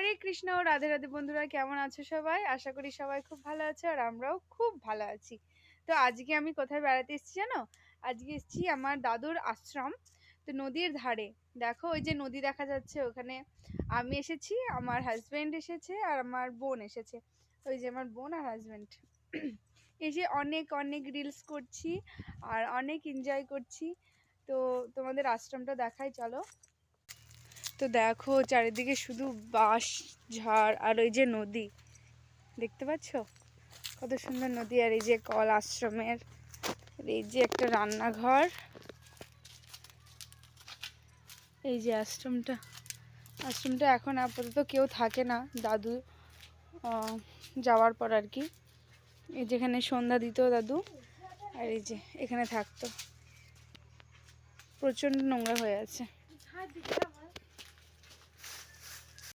হরে কৃষ্ণ, রাধে রাধে বন্ধুরা, কেমন আছো সবাই? আশা করি সবাই খুব ভালো আছো আর আমরাও খুব ভালো আছি। তো আজকে আমি কোথায় বেড়াতে এসেছি জানো? আজকে এসেছি আমার দাদুর আশ্রম। তো নদীর ধারে দেখো, ওই যে নদী দেখা যাচ্ছে ওখানে। আমি এসেছি, আমার হাজবেন্ড এসেছে আর আমার বোন এসেছে। ওই যে আমার বোন আর হাজবেন্ড এসে অনেক অনেক রিলস করছি আর অনেক এনজয় করছি। তো তোমাদের আশ্রমটা দেখাই, চলো। তো দেখো চারিদিকে শুধু বাঁশ ঝাড় আর ওই যে নদী, দেখতে পাচ্ছ কত সুন্দর নদী। আর এই যে কল আশ্রমের, এই যে একটা রান্নাঘর, এই যে আশ্রমটা এখন আপাতত কেউ থাকে না, দাদু যাওয়ার পর আর কি। এই যেখানে সন্ধ্যা দিত দাদু, আর এই যে এখানে থাকতো। প্রচণ্ড নোংরা হয়ে আছে।